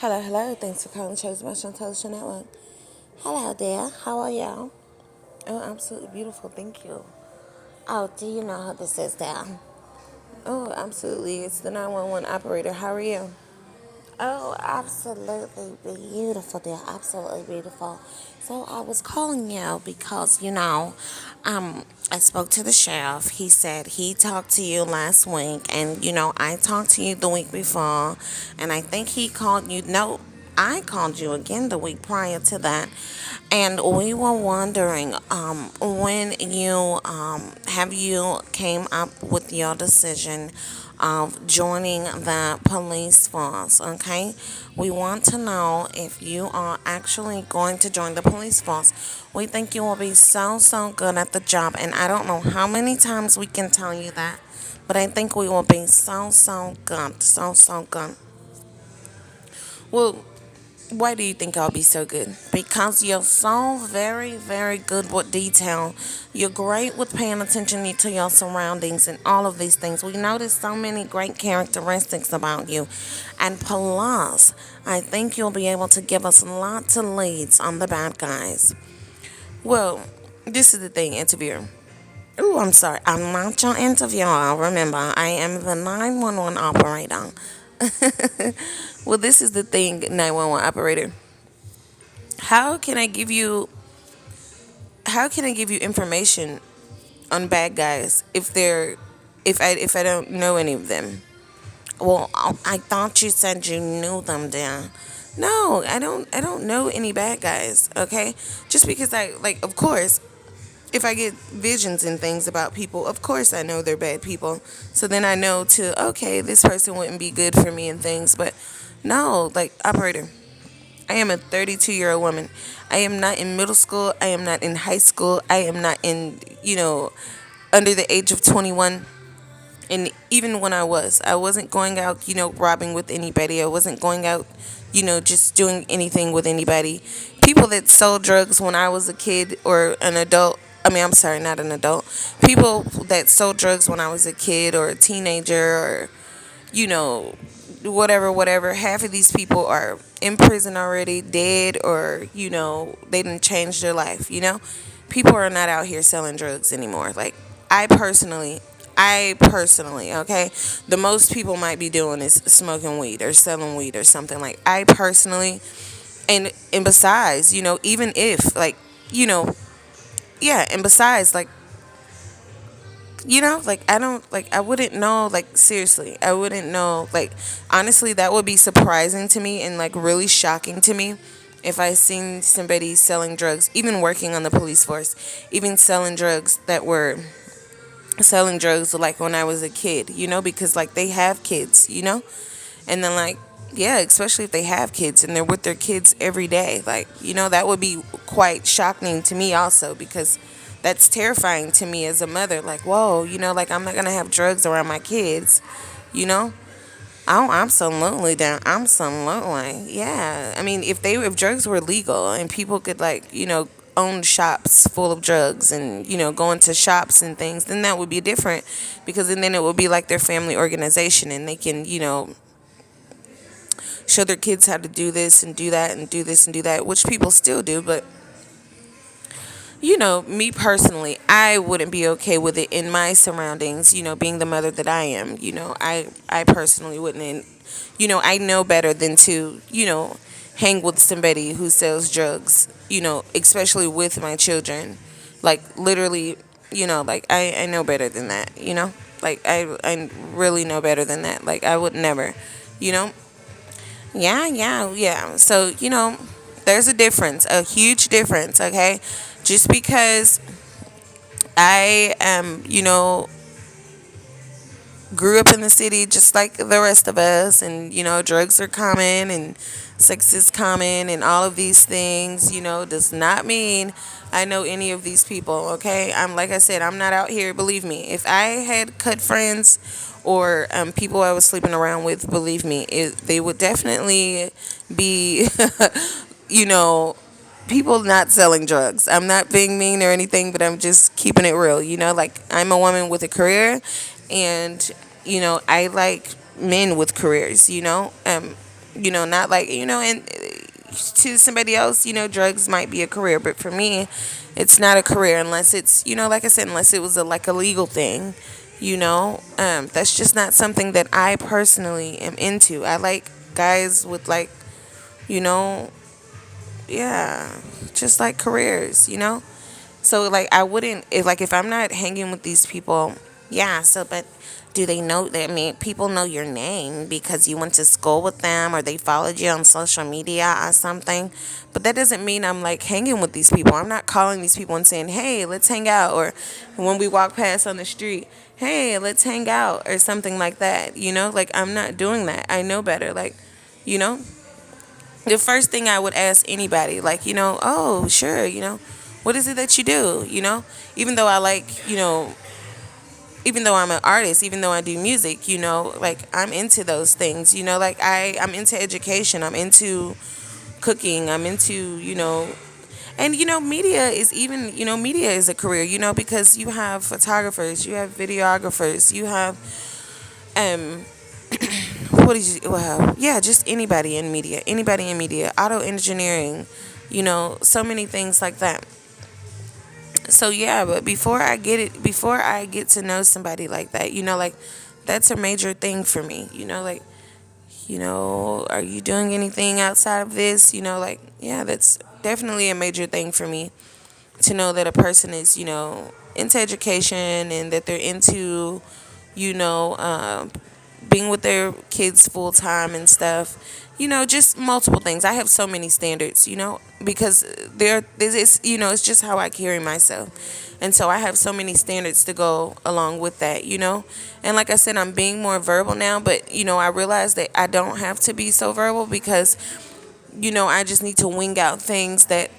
Hello, hello. Thanks for calling Chose my Shantae LeChey Network. Hello there. How are y'all? Oh, absolutely beautiful. Thank you. Oh, do you know how this is there? Oh, absolutely. It's the 911 operator. How are you? Oh, absolutely beautiful, dear. Absolutely beautiful. So I was calling you because, I spoke to the sheriff. He said he talked to you last week, and, I talked to you the week before, and I think he called you. No, I called you again the week prior to that, and we were wondering when you have you came up with your decision of joining the police force. Okay, we want to know if you are actually going to join the police force. We think you will be so good at the job, and I don't know how many times we can tell you that, but I think we will be so good, so good. Well, why do you think I'll be so good? Because you're so very good with detail. You're great with paying attention to your surroundings and all of these things. We notice so many great characteristics about you. And plus, I think you'll be able to give us lots of leads on the bad guys. Well, this is the thing, interviewer. Oh, I'm sorry. I'm not your interviewer. Remember, I am the 911 operator. Well, this is the thing, 911 operator. How can I give you how can I give you information on bad guys if I don't know any of them? Well, I thought you said you knew them, Dan. No, I don't know any bad guys, okay? Just because of course, if I get visions and things about people, of course I know they're bad people. So then I know okay, this person wouldn't be good for me and things, but no, operator, I am a 32-year-old woman. I am not in middle school. I am not in high school. I am not under the age of 21. And even when I wasn't going out, robbing with anybody. I wasn't going out, just doing anything with anybody. People that sold drugs when I was a kid or an adult. I mean, I'm sorry, not an adult. People that sold drugs when I was a kid or a teenager or you know, whatever. Half of these people are in prison already, dead, or, they didn't change their life. People are not out here selling drugs anymore. I personally, okay, the most people might be doing is smoking weed or selling weed or something. I personally, and besides, even if, you know, yeah, and besides, I don't I wouldn't know, seriously, I wouldn't know, honestly, that would be surprising to me and really shocking to me if I seen somebody selling drugs, even working on the police force, even selling drugs that were selling drugs when I was a kid, because they have kids, and then yeah, especially if they have kids and they're with their kids every day, that would be quite shocking to me also, because that's terrifying to me as a mother. Whoa, I'm not gonna have drugs around my kids, you know. Oh, absolutely down. Absolutely, yeah. I mean, if drugs were legal and people could own shops full of drugs and go into shops and things, then that would be different, because then it would be like their family organization and they can show their kids how to do this and do that and do this and do that, which people still do, but me personally, I wouldn't be okay with it in my surroundings, being the mother that I am. I personally wouldn't. And, I know better than to, hang with somebody who sells drugs, especially with my children. Literally, I know better than that, I really know better than that. I would never, you know. Yeah. So, there's a difference, a huge difference, okay? Just because I am, grew up in the city just like the rest of us, and, drugs are common and sex is common and all of these things, does not mean I know any of these people, okay? Like I said, I'm not out here, believe me. If I had cut friends or people I was sleeping around with, believe me, they would definitely be, you know, people not selling drugs. I'm not being mean or anything, but I'm just keeping it real. I'm a woman with a career, and I like men with careers. Not like, and to somebody else, drugs might be a career, but for me, it's not a career unless it's, like I said, unless it was like a legal thing. That's just not something that I personally am into. I like guys with like, you know, yeah, just like careers. So like I wouldn't if I'm not hanging with these people, yeah. So but do they know that? I mean, people know your name because you went to school with them or they followed you on social media or something. But that doesn't mean I'm like hanging with these people. I'm not calling these people and saying, "Hey, let's hang out," or when we walk past on the street, "Hey, let's hang out," or something like that. Like I'm not doing that. I know better. Like, you know, the first thing I would ask anybody, like, oh, sure, what is it that you do? Even though I like, even though I'm an artist, even though I do music, like I'm into those things, like I'm into education, I'm into cooking, I'm into, and media is even, media is a career, because you have photographers, you have videographers, you have, um, what did you well yeah, just anybody in media, auto engineering, so many things like that. So yeah, but before I get to know somebody like that, like that's a major thing for me, like, are you doing anything outside of this, like, yeah, that's definitely a major thing for me to know that a person is, into education and that they're into, you know, um, being with their kids full time and stuff. Just multiple things. I have so many standards, because it's just how I carry myself. And so I have so many standards to go along with that. And like I said, I'm being more verbal now, but, I realize that I don't have to be so verbal because, I just need to wing out things that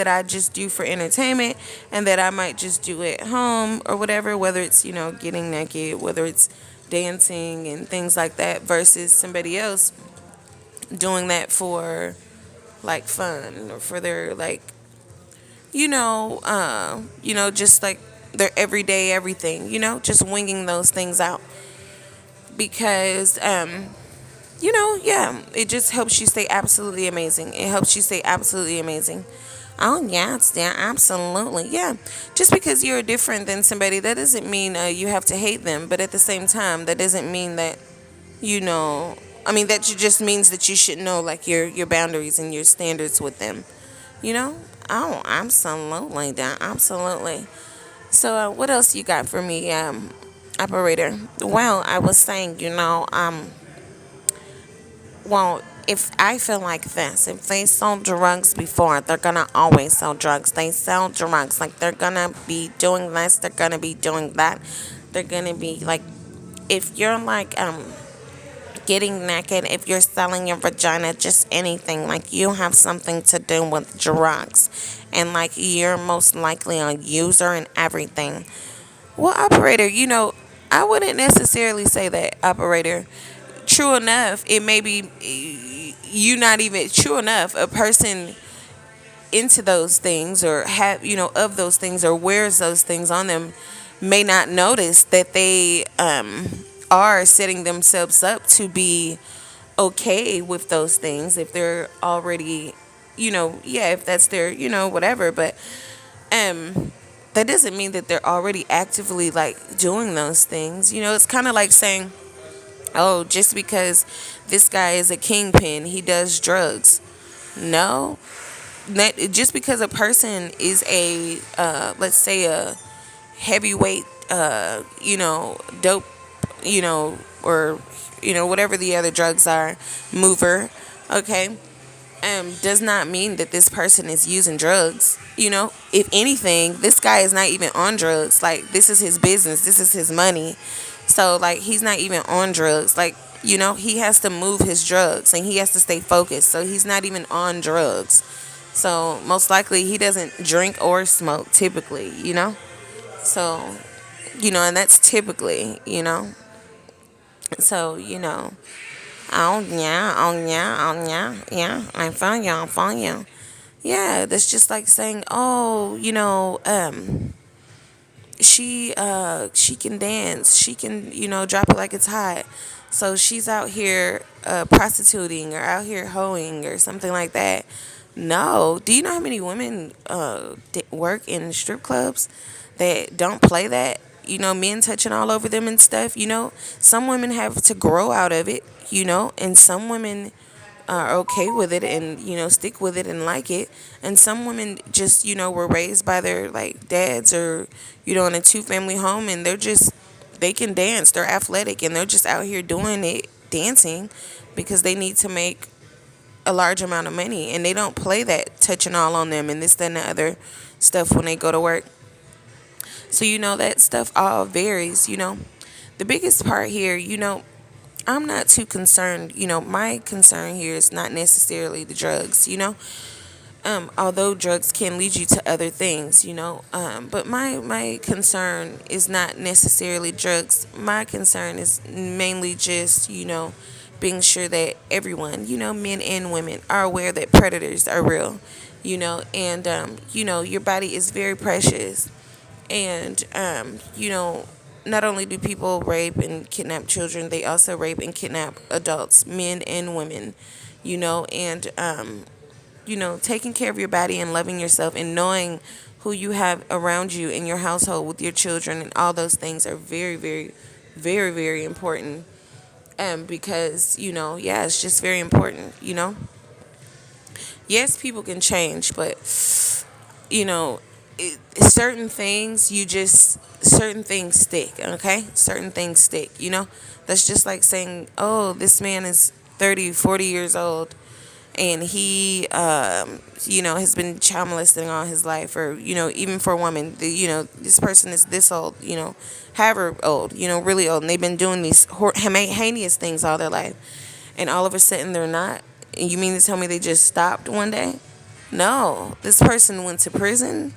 I just do for entertainment and that I might just do at home or whatever, whether it's, getting naked, whether it's dancing and things like that, versus somebody else doing that for like fun or for their like, just like their everyday everything, just winging those things out because, yeah, it just helps you stay absolutely amazing. It helps you stay absolutely amazing. Oh, yes, yeah, absolutely. Yeah. Just because you're different than somebody, that doesn't mean you have to hate them. But at the same time, that doesn't mean that, you know, that just means that you should know, like, your boundaries and your standards with them. You know? Oh, absolutely, yeah, absolutely. So, what else you got for me, operator? Well, I was saying, well, if I feel like this, if they sold drugs before, they're gonna always sell drugs. They sell drugs. Like, they're gonna be doing this, they're gonna be doing that. They're gonna be like, if you're like, getting naked, if you're selling your vagina, just anything, like you have something to do with drugs. And like, you're most likely a user and everything. Well, operator, I wouldn't necessarily say that, operator. True enough, it may be you not even true enough. A person into those things or have of those things or wears those things on them may not notice that they are setting themselves up to be okay with those things if they're already yeah, if that's their whatever. But that doesn't mean that they're already actively like doing those things. It's kind of like saying, oh, just because this guy is a kingpin, he does drugs. No, just because a person is a, let's say, a heavyweight, dope, or whatever the other drugs are, mover, okay, does not mean that this person is using drugs. If anything, this guy is not even on drugs. Like, this is his business, this is his money. So, like, he's not even on drugs. Like, he has to move his drugs and he has to stay focused. So, he's not even on drugs. So, most likely, he doesn't drink or smoke typically. So, and that's typically. So, oh, yeah, oh, yeah, oh, yeah, yeah, I found you, I found you. Yeah, that's just like saying, oh, she can dance. She can, drop it like it's hot. So she's out here prostituting or out here hoeing or something like that. No. Do you know how many women work in strip clubs that don't play that? Men touching all over them and stuff. Some women have to grow out of it, and some women are okay with it and stick with it and like it, and some women just were raised by their like dads or in a two family home, and they can dance, they're athletic, and they're just out here doing it, dancing, because they need to make a large amount of money, and they don't play that touching all on them and this that and the other stuff when they go to work. So that stuff all varies. The biggest part here, I'm not too concerned. My concern here is not necessarily the drugs, although drugs can lead you to other things, but my concern is not necessarily drugs. My concern is mainly just, being sure that everyone, men and women, are aware that predators are real, and, your body is very precious. And, not only do people rape and kidnap children, they also rape and kidnap adults, men and women, and, taking care of your body and loving yourself and knowing who you have around you in your household with your children and all those things are very, very, very, very important. Because, yeah, it's just very important. Yes, people can change, but you know, certain things certain things stick, okay? Certain things stick. That's just like saying, oh, this man is 30, 40 years old and he, has been child molesting all his life, or, even for a woman, this person is this old, however old, really old, and they've been doing these heinous things all their life, and all of a sudden they're not. And you mean to tell me they just stopped one day? No, this person went to prison,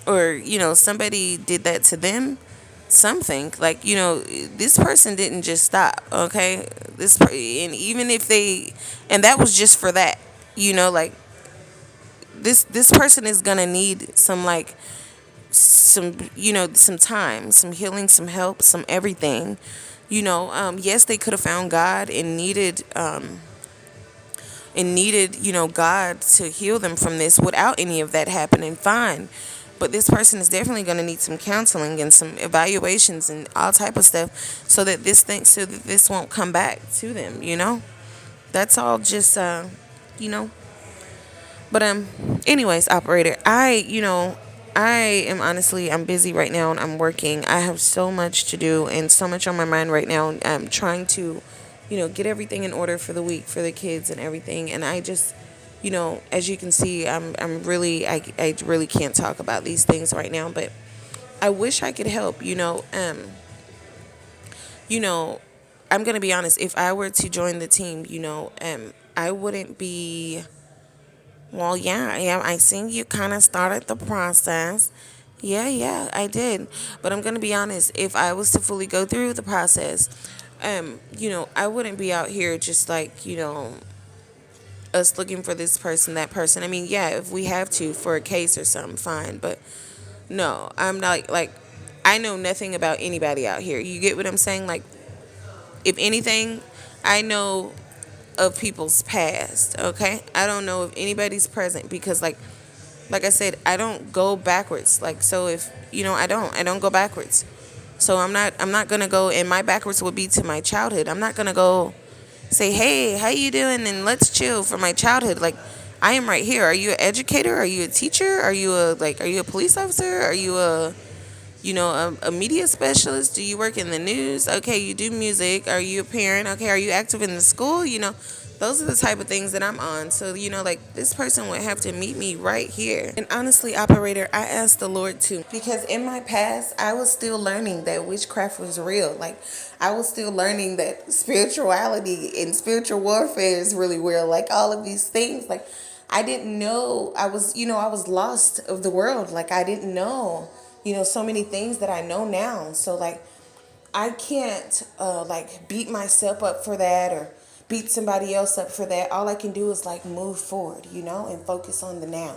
or somebody did that to them, something like, this person didn't just stop, okay? And even if they, and that was just for that, like, this person is gonna need some, like, some time, some healing, some help, some everything. Yes, they could have found God and needed, God to heal them from this without any of that happening, fine. But this person is definitely going to need some counseling and some evaluations and all type of stuff, so that this won't come back to them. That's all just, you know. But anyways, operator, I am honestly, I'm busy right now and I'm working. I have so much to do and so much on my mind right now. I'm trying to, get everything in order for the week for the kids and everything. And I just, as you can see, I'm really, I really can't talk about these things right now, but I wish I could help. You know, I'm gonna be honest. If I were to join the team, I wouldn't be. Well, yeah, yeah. I seen you kind of started the process. Yeah, yeah, I did. But I'm gonna be honest. If I was to fully go through the process, I wouldn't be out here just like, us looking for this person, that person. I mean, yeah, if we have to for a case or something, fine. But no, I'm not like I know nothing about anybody out here. You get what I'm saying? Like, if anything, I know of people's past, okay? I don't know if anybody's present because like I said, I don't go backwards. Like, so if, I don't go backwards. So I'm not going to go, and my backwards would be to my childhood. I'm not going to go say, "Hey, how you doing?" and let's chill for my childhood. Like, I am right here. Are you an educator? Are you a teacher? Are you a police officer? Are you a media specialist? Do you work in the news? Okay, you do music. Are you a parent? Okay, are you active in the school? Those are the type of things that I'm on. So, like, this person would have to meet me right here. And honestly, operator, I asked the Lord too. Because in my past, I was still learning that witchcraft was real. Like, I was still learning that spirituality and spiritual warfare is really real. Like, all of these things. Like, I didn't know. I was lost of the world. Like, I didn't know, so many things that I know now. So, like, I can't like beat myself up for that or beat somebody else up for that. All I can do is like move forward, and focus on the now.